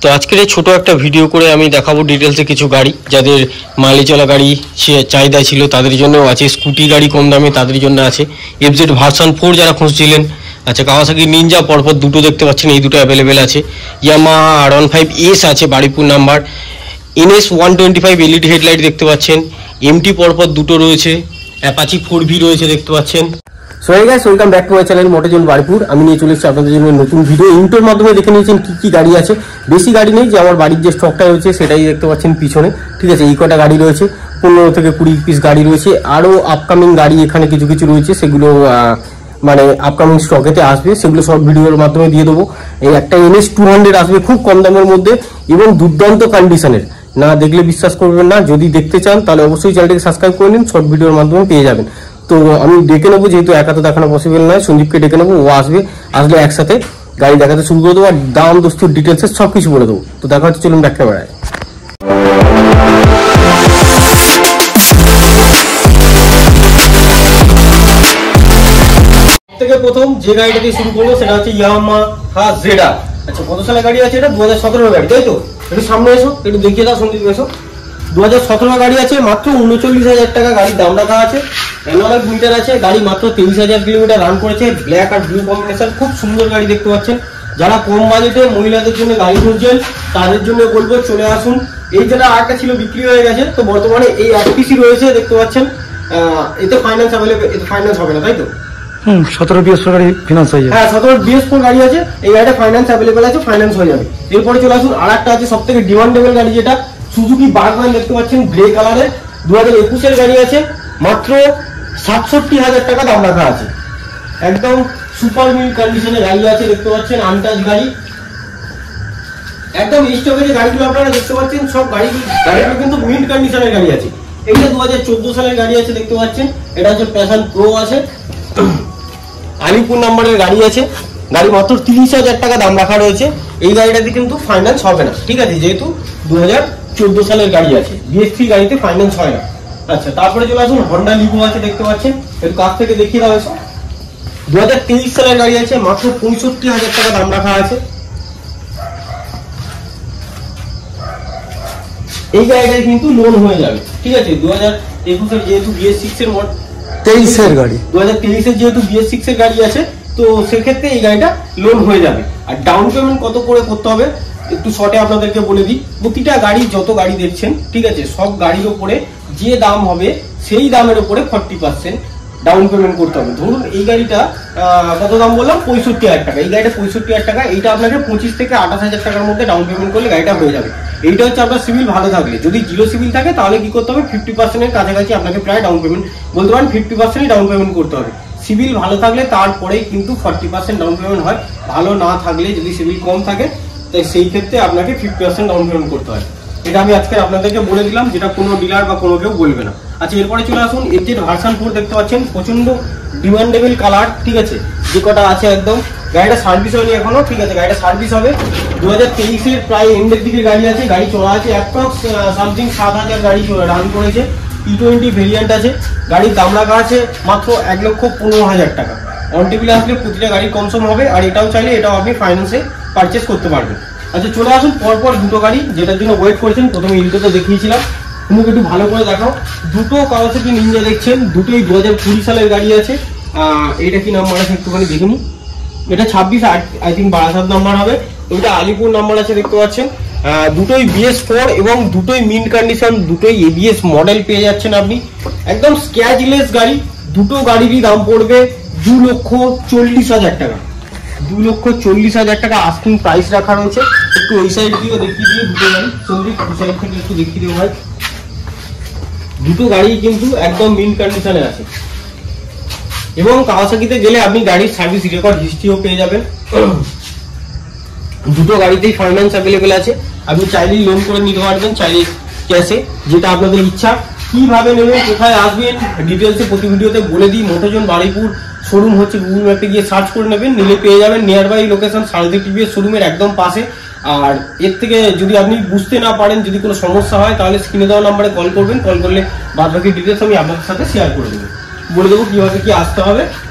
তো আজকের এই ছোট একটা ভিডিও করে আমি দেখাবো ডিটেলসে কিছু গাড়ি যাদের মাইলেজ চলা গাড়ি চাহিদা ছিল তাদের জন্যও আছে, স্কুটি গাড়ি কম দামে তাদের জন্য আছে, এফজেড ভার্সন 4 যারা খুঁজছিলেন। আচ্ছা, কাওয়াসাকি নিনজা পরপর দুটো দেখতে পাচ্ছেন, এই দুটো অ্যাভেলেবেল আছে। ইয়ামাহা R15S আছে Baripur number, NS 125 LED headlight দেখতে পাচ্ছেন, MT পরপর দুটো রয়েছে, অ্যাপাচি 4V রয়েছে দেখতে পাচ্ছেন। So hey guys, welcome back to my channel Motozone Baripur. আমি নিয়ে চলে এসেছি আপনাদের জন্য নতুন ভিডিও। ইন্টোর মাধ্যমে দেখে নিয়েছেন কি কি গাড়ি আছে। বেশি গাড়ি নেই, যে আমার বাড়ির যে স্টকটা রয়েছে সেটাই দেখতে পাচ্ছেন পিছনে, ঠিক আছে। এই কটা গাড়ি রয়েছে, 15 থেকে 20 পিস গাড়ি রয়েছে। আরও আপকামিং গাড়ি এখানে কিছু কিছু রয়েছে, সেগুলো মানে আপকামিং স্টকেতে আসবে, সেগুলো সব ভিডিওর মাধ্যমে দিয়ে দেবো। এই একটা NS 200 আসবে খুব কম দামের মধ্যে এবং দুর্দান্ত কন্ডিশনের, না দেখলে বিশ্বাস করবেন না। যদি দেখতে চান তাহলে অবশ্যই চ্যানেলটাকে সাবস্ক্রাইব করে নিন, শর্ট ভিডিওর মাধ্যমে পেয়ে যাবেন। তো আমি ডেকে নেবো, যেহেতু একা তো দেখানো পসিবল নয়, সঞ্জীবকে ডেকে নেবো, ও আসবে, আসলে একসাথে গাড়ি দেখাতে শুরু করে দেবো আর দাম দস্তুর ডিটেলসে সব কিছু বলে দেবো। তো দেখা হচ্ছে, চলুন ব্যাক ক্যামেরায়। থেকে প্রথম যে গাড়িটা দিয়ে শুরু করবো সেটা হচ্ছে ইয়ামাহা ZR। আচ্ছা, কত সালের গাড়ি আছে এটা? 2017 গাড়ি, তাই তো? একটু সামনে এসো, একটু দেখিয়ে দাও সঞ্জীব, এসো। 2017 গাড়ি আছে, মাত্র 39,000 টাকা গাড়ির দাম রাখা আছে। অ্যানুয়াল মিটার আছে, গাড়ি মাত্র 23,000 কিলোমিটার রান করেছে। ব্ল্যাক আর ব্লু কম্বিনেশন, খুব সুন্দর গাড়ি দেখতে পাচ্ছেন। যারা কম বাজেটে মহিলাদের জন্য গাড়ি খুঁজছেন তাদের জন্য বলবো চলে আসুন। এই যেটা আরেকটা ছিল বিক্রি হয়ে গেছে, তো বর্তমানে এই RTC রয়েছে দেখতে পাচ্ছেন। এতে ফাইন্যান্স অ্যাভেলেবল, এতে ফাইন্যান্স হবে না, তাই তো? 17 BS4 গাড়ি ফিনান্স হয়ে যাবে। হ্যাঁ, 17 BS4 গাড়ি আছে, এই গাড়িটা ফাইন্যান্স অ্যাভেলেবল আছে, ফাইন্যান্স হয়ে যাবে। এরপরে চলে আসুন আর একটা আছে সব থেকে ডিমান্ডেবল গাড়ি, যেটা সুজুকি বারম্যান দেখতে পাচ্ছেন, গ্রে কালারের 2021 এর গাড়ি আছে, মাত্র 67,000 টাকা দাম রাখা আছে। একদম সুপার মিল কন্ডিশনে গাড়ি আছে দেখতে পাচ্ছেন, আনটাচ গাড়ি, একদম স্টকে যে গাড়িগুলো আপনারা দেখতে পাচ্ছেন সব গাড়িগুলো কিন্তু মিন্ট কন্ডিশনের গাড়ি আছে। এইটা 2014 সালের গাড়ি আছে দেখতে পাচ্ছেন, এটা হচ্ছে প্যাশন প্রো আছে, আলিপুর নাম্বারের গাড়ি আছে। গাড়ি মাত্র 30,000 টাকা দাম রাখা রয়েছে। এই গাড়িটাতে কিন্তু ফাইন্যান্স হবে না, ঠিক আছে, যেহেতু 2014 সালের গাড়ি আছে। BS3 গাড়িতে ফাইন্যান্স হয় না। আচ্ছা, তারপরে চলে আসুন হন্ডা লিভো আছে দেখতে পাচ্ছেন, একটু কাছ থেকে দেখিয়ে দাও এসো। 2023 সালের গাড়ি আছে, মাত্র 65,000 টাকা দাম রাখা আছে। এই গাড়িটা কিন্তু লোন হয়ে যাবে, ঠিক আছে। 2021 এর যেহেতু BS6 এর 23 এর গাড়ি, 2023 এর যেহেতু BS6 এর গাড়ি আছে, তো সেক্ষেত্রে এই গাড়িটা লোন হয়ে যাবে। আর ডাউন পেমেন্ট কত করে করতে হবে একটু শর্টে আপনাদেরকে বলে দিই। প্রতিটা গাড়ি, যত গাড়ি দেখছেন, ঠিক আছে, সব গাড়ির ওপরে যে দাম হবে সেই দামের উপরে 40% ডাউন পেমেন্ট করতে হবে। ধরুন এই গাড়িটা কত দাম বললাম, 65,000 টাকা। এই গাড়িটা 65,000 টাকা, এইটা আপনাকে 25 থেকে 28,000 টাকার মধ্যে ডাউন পেমেন্ট করলে গাড়িটা হয়ে যাবে। এইটা হচ্ছে আপনার সিভিল ভালো থাকলে। যদি জিরো সিভিল থাকে তাহলে কি করতে হবে, 50% এর কাছাকাছি আপনাকে প্রায় ডাউন পেমেন্ট, বলতে পারেন 50% ডাউন পেমেন্ট করতে হবে। সিভিল ভালো থাকলে তারপরেই কিন্তু 40% ডাউন পেমেন্ট হয়। ভালো না থাকলে, যদি সিভিল কম থাকে, তাই সেই ক্ষেত্রে আপনাকে 50% ডাউন পেমেন্ট করতে হয়। এটা আমি আজকে আপনাদেরকে বলে দিলাম, যেটা কোনো ডিলার বা কোনো কেউ বলবে না। আচ্ছা, এরপরে চলে আসুন এফজেড ভার্সন 4 দেখতে পাচ্ছেন, প্রচন্ড ডিমান্ডেবল কালার, ঠিক আছে, যে কটা আছে একদম। গাড়িটা সার্ভিস হয়নি এখনো, ঠিক আছে, গাড়িটা সার্ভিস হবে। 2023 এর প্রায় এন্ডের দিকে গাড়ি আছে, গাড়ি চলা আছে অ্যাপ্রক্স সামথিং 7,000 গাড়ি রান করেছে। E20 ভেরিয়েন্ট আছে, গাড়ির দাম রাখা আছে মাত্র 1,15,000 টাকা। অন টেবিলে আসলে প্রতিটা গাড়ি কমসম হবে, আর এটাও চাইলে এটাও আপনি ফাইন্যান্সে পারচেস করতে পারবেন। আচ্ছা, চলে আসুন পরপর দুটো গাড়ি, যেটার জন্য ওয়েট করেছেন। প্রথমে ইন্টোতে দেখিয়েছিলাম, তুমি একটু ভালো করে দেখাও। দুটো কাওয়াসাকি নিনজা দেখছেন, দুটোই 2020 সালের গাড়ি আছে। এটা কি নাম্বার আছে একটুখানি দেখুন, এটা 26 আই থিঙ্ক বারাসাত নাম্বার হবে। ওইটা আলিপুর নাম্বার আছে দেখতে পাচ্ছেন। দুটোই BS4 এবং দুটোই মিন্ট কন্ডিশন, দুটোই ABS মডেল পেয়ে যাচ্ছেন আপনি, একদম স্ক্র্যাচলেস গাড়ি। দুটো গাড়িরই দাম পড়বে 2,40,000 টাকা। 2,40,000 টাকা আস্কিং প্রাইস রাখা রয়েছে। একটু ওই সাইড দিয়েও দেখিয়ে দিয়ে দুটো গাড়ি, সন্দীপ ওই সাইড থেকে একটু দেখিয়ে দেবো ভাই। দুটো গাড়ি কিন্তু একদম মিন্ট কন্ডিশনে আছে, এবং কাওয়াসাকিতে গেলে আপনি গাড়ির সার্ভিস রেকর্ড হিস্ট্রিও পেয়ে যাবেন। দুটো গাড়িতেই ফাইন্যান্স অ্যাভেলেবেল আছে, আপনি চাইলেই লোন করে নিতে পারবেন, চাইলে ক্যাশে, যেটা আপনাদের ইচ্ছা। কিভাবে নেবেন, কোথায় আসবেন, ডিটেলসে প্রতি ভিডিওতে বলে দিই। মোটোজন বারুইপুর শোরুম হচ্ছে, গুগল ম্যাপে গিয়ে সার্চ করে নেবেন, নিলে পেয়ে যাবেন। Near by location Sarathi TVS শোরুমের একদম পাশে। আর এর থেকে যদি আপনি বুঝতে না পারেন, যদি কোনো সমস্যা হয়, তাহলে স্ক্রিনে দেওয়া নাম্বারে কল করবেন। কল করলে বাদবাকি ডিটেলস আমি আপনাদের সাথে শেয়ার করে দেবো, বলে দেবো কিভাবে কি আসতে হবে,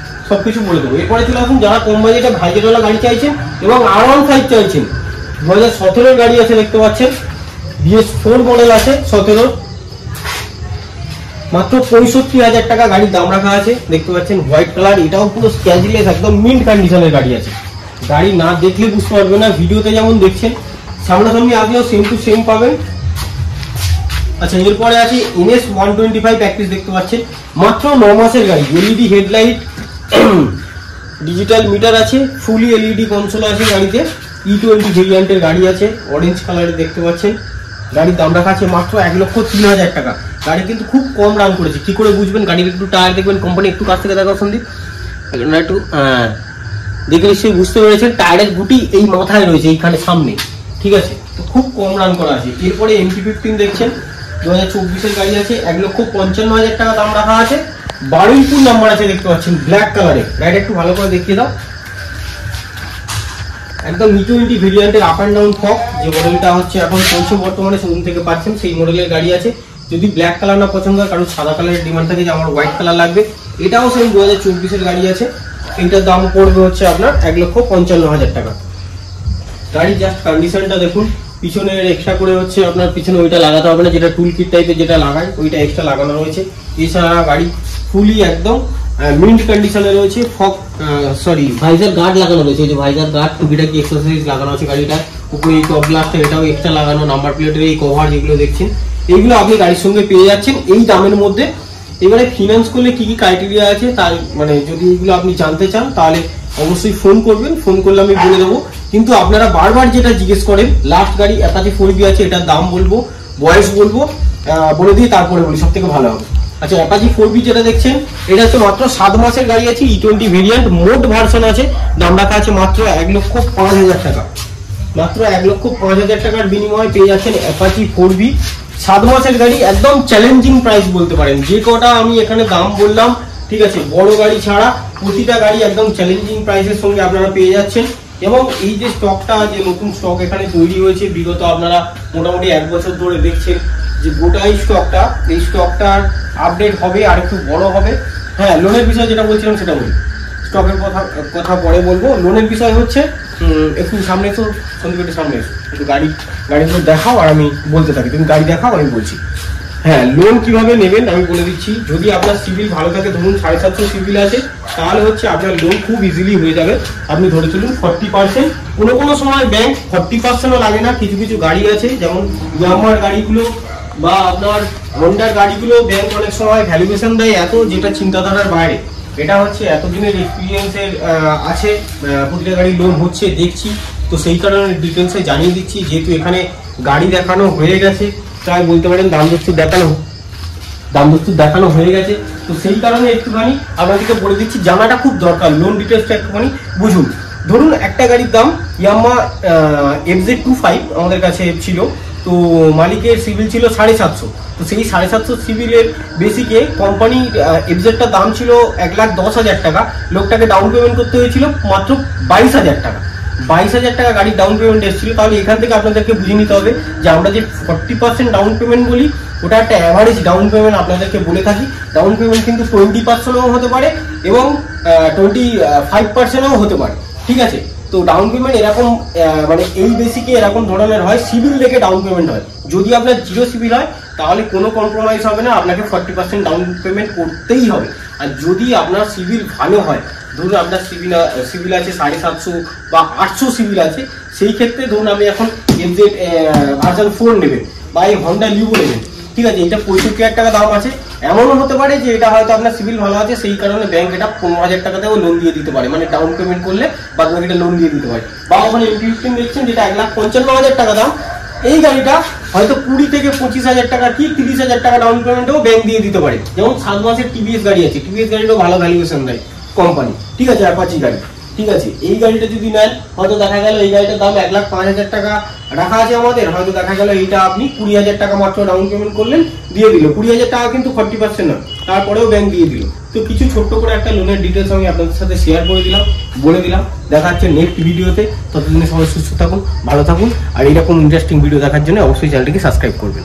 সবকিছু বলে দেবো। এরপরে চলে আসুন যারা কম বাজেটে ভাইজেটওয়ালা গাড়ি চাইছেন এবং R15 চাইছেন, 2017 গাড়ি আছে দেখতে পাচ্ছেন, BS4 মডেল আছে 17, মাত্র 65,000 টাকা গাড়ির দাম রাখা আছে। দেখতে পাচ্ছেন হোয়াইট কালার, এটাও পুরো স্ক্র্যাচলেস একদম মিন্ট কন্ডিশনের গাড়ি আছে। গাড়ি না দেখলে বুঝতে পারবে না, ভিডিওতে যেমন দেখছেন সামনাসামনি আসলেও সেম টু সেম পাবেন। আচ্ছা, এরপরে আছে NS 125 প্যাকেজ দেখতে পাচ্ছেন, মাত্র 9 মাসের গাড়ি। LED হেডলাইট, ডিজিটাল মিটার আছে, ফুলি LED কনসোল আছে গাড়িতে। E20 ভেরিয়েন্টের গাড়ি আছে, অরেঞ্জ কালারে দেখতে পাচ্ছেন। গাড়ির দাম রাখা আছে মাত্র 1,03,000 টাকা। গাড়ি কিন্তু খুব কম রান করেছে। কি করে বুঝবেন? গাড়ির একটু টায়ার দেখবেন, কোম্পানি একটু কাছ থেকে দেখাও সন্দীপ, একটু দেখে নিশ্চয়ই বুঝতে পেরেছেন। টায়ারের গুটি এই মাথায় রয়েছে, এইখানে সামনে, ঠিক আছে। তো খুব কম রান করা আছে। এরপরে MT-15 দেখছেন, 2024-এর গাড়ি আছে, 1,55,000 টাকা দাম রাখা আছে। বারুইপুর নাম্বার আছে দেখতে পাচ্ছেন, ব্ল্যাক কালারে। গাড়িটা একটু ভালো করে দেখিয়ে দাও। একদম E20 ভেরিয়েন্টের আপ অ্যান্ড ডাউন ফক, যে মডেলটা হচ্ছে এখন চলছে বর্তমানে, শোরুম থেকে পাচ্ছেন, সেই মডেলের গাড়ি আছে। যদি ব্ল্যাক কালার না পছন্দ হয়, কারণ সাদা কালারের ডিমান্ড থাকে যে আমার হোয়াইট কালার লাগবে, এটাও সেম 2024-এর গাড়ি আছে। এইটার দাম পড়বে হচ্ছে আপনার 1,55,000 টাকা। গাড়ির জাস্ট কন্ডিশনটা দেখুন, পিছনের এক্সট্রা করে হচ্ছে আপনার পিছনে ওইটা লাগাতে হবে না, যেটা টুল কিট টাইপের যেটা লাগায় ওইটা এক্সট্রা লাগানো রয়েছে। এছাড়া গাড়ি ফুলি একদম মিন্ট কন্ডিশনে রয়েছে। ভাইজার গার্ড লাগানো রয়েছে, এই যে ভাইজার গার্ড, টুকিটাকি এক্সেসরিজ লাগানো আছে গাড়িটার উপরে। এই টপ গ্লাসটা এটাও এক্সট্রা লাগানো, নাম্বার প্লেটের এই কভার যেগুলো দেখছেন এইগুলো আপনি গাড়ির সঙ্গে পেয়ে যাচ্ছেন এই দামের মধ্যে। এবারে ফিনান্স করলে কি কি ক্রাইটেরিয়া আছে তার মানে যদি এগুলো আপনি জানতে চান তাহলে অবশ্যই ফোন করবেন, ফোন করলে আমি বলে দেবো। কিন্তু আপনারা বারবার যেটা জিজ্ঞেস করেন, লাস্ট গাড়ি অ্যাপাচি 4B আছে, এটার দাম বলবো, বয়স বলবো, বলে দিয়ে তারপরে বলি, সব থেকে ভালো হবে। আচ্ছা, অ্যাপাচি 4B যেটা দেখছেন, এটা হচ্ছে মাত্র 7 মাসের গাড়ি আছে, E20 ভেরিয়েন্ট, মোড ভার্সন আছে। দাম রাখা আছে মাত্র 1,05,000 টাকা। মাত্র 1,05,000 টাকার বিনিময়ে পেয়ে যাচ্ছেন অ্যাপাচি 4B, 7 মাসের গাড়ি। একদম চ্যালেঞ্জিং প্রাইস বলতে পারেন। যে কটা আমি এখানে দাম বললাম, ঠিক আছে, বড় গাড়ি ছাড়া প্রতিটা গাড়ি একদম চ্যালেঞ্জিং প্রাইসের সঙ্গে আপনারা পেয়ে যাচ্ছেন। এবং এই যে স্টকটা, যে নতুন স্টক এখানে তৈরি হয়েছে, বিগত আপনারা মোটামুটি 1 বছর ধরে দেখছেন যে গোটাই স্টকটা, এই স্টকটার আপডেট হবে, আর একটু বড় হবে। হ্যাঁ, লোনের বিষয় যেটা বলছিলাম সেটা বলি, স্টকের কথা পরে বলবো। লোনের বিষয় হচ্ছে, একটু সামনে এসো সন্দীপ, একটু সামনে এসো, একটু গাড়িগুলো দেখাও আর আমি বলতে থাকি। তুমি গাড়ি দেখাও, আমি বলছি। হ্যাঁ, লোন কিভাবে নেবেন আমি বলে দিচ্ছি। যদি আপনার সিভিল ভালো থাকে, ধরুন 750 সিভিল আছে, তাহলে হচ্ছে আপনার লোন খুব ইজিলি হয়ে যাবে। আপনি ধরে চলুন 40%। কোনো সময় ব্যাংক 40%ও লাগে না। কিছু কিছু গাড়ি আছে, যেমন ইয়ামাহার গাড়িগুলো বা আপনার হোন্ডার গাড়িগুলো ব্যাংক অনেক সময় ভ্যালুয়েশন দেয় এত, যেটা চিন্তাধারার বাইরে। এটা হচ্ছে এতদিনের এক্সপিরিয়েন্সের আছে, প্রতিটা গাড়ি লোন হচ্ছে দেখছি, তো সেই কারণে ডিটেলসে জানিয়ে দিচ্ছি। যেহেতু এখানে গাড়ি দেখানো হয়ে গেছে, তাই বলতে পারেন দাম দস্তুর দেখানো হয়ে গেছে, তো সেই কারণে একটুখানি আপনাদেরকে বলে দিচ্ছি, জানাটা খুব দরকার। লোন ডিটেলসটা একটুখানি বুঝুন। ধরুন একটা গাড়ির দাম ইয়ামাহা FZ25 আমাদের কাছে ছিল, তো মালিকের সিভিল ছিল 750। তো সেই 750 সিভিলের বেসিকে কোম্পানি FZ-টার দাম ছিল 1,10,000 টাকা। লোকটাকে ডাউন পেমেন্ট করতে হয়েছিল মাত্র 22,000 টাকা। 22,000 টাকা গাড়ির ডাউন পেমেন্ট এসেছিল। তাহলে এখান থেকে আপনাদেরকে বুঝে নিতে হবে যে আমরা যে 40% ডাউন পেমেন্ট বলি, ওটা একটা অ্যাভারেজ ডাউন পেমেন্ট আপনাদেরকে বলে থাকি। ডাউন পেমেন্ট কিন্তু 20%ও হতে পারে এবং 25%ও হতে পারে, ঠিক আছে। তো ডাউন পেমেন্ট এরকম মানে এই বেসিকে এরকম ধরনের হয়, সিভিল দেখে ডাউন পেমেন্ট হয়। যদি আপনার 0 সিভিল হয় তাহলে কোনো কম্প্রোমাইজ হবে না, আপনাকে 40% ডাউন পেমেন্ট করতেই হবে। আর যদি আপনার সিভিল ভালো হয়, ধরুন আপনার সিভিল আছে 750 বা 800 সিভিল আছে, সেই ক্ষেত্রে ধরুন আপনি এখন FZ ভার্সন 4 নেবেন বা এই হন্ডা লিভো নেবেন, ঠিক আছে, এটা 65,000 টাকা দাম আছে। এমনও হতে পারে যে এটা হয়তো আপনার সিভিল ভালো আছে, সেই কারণে ব্যাংক এটা 15,000 টাকাতেও লোন দিয়ে দিতে পারে, মানে ডাউন পেমেন্ট করলে বাদ বাকিটা লোন দিয়ে দিতে পারে। বা ওখানে MT-15 দেখছেন, যেটা 1,55,000 টাকা দাম, এই গাড়িটা হয়তো 20 থেকে 25,000 টাকা কি 30,000 টাকা ডাউন পেমেন্টও ব্যাংক দিয়ে দিতে পারে। যেমন 7 মাসের TVS গাড়ি আছে, TVS গাড়িটাও ভালো ভ্যালুয়েশন দেয় কোম্পানি, ঠিক আছে, অ্যাপাচি গাড়ি, ঠিক আছে। এই গাড়িটা যদি নেন, হয়তো দেখা গেল এই গাড়িটার দাম 1,05,000 টাকা রাখা আছে আমাদের, হয়তো দেখা গেল এইটা আপনি 20,000 টাকা মাত্র ডাউন পেমেন্ট করলেন, দিয়ে দিল 20,000 টাকা, কিন্তু 40% না, তারপরেও ব্যাংক দিয়ে দিল। তো কিছু ছোট্ট করে একটা লোনের ডিটেলস আমি আপনাদের সাথে শেয়ার করে দিলাম, বলে দিলাম। দেখা হচ্ছে নেক্সট ভিডিওতে। ততদিনে সবাই সুস্থ থাকুন, ভালো থাকুন, আর এরকম ইন্টারেস্টিং ভিডিও দেখার জন্য অবশ্যই চ্যানেলটিকে সাবস্ক্রাইব করবেন।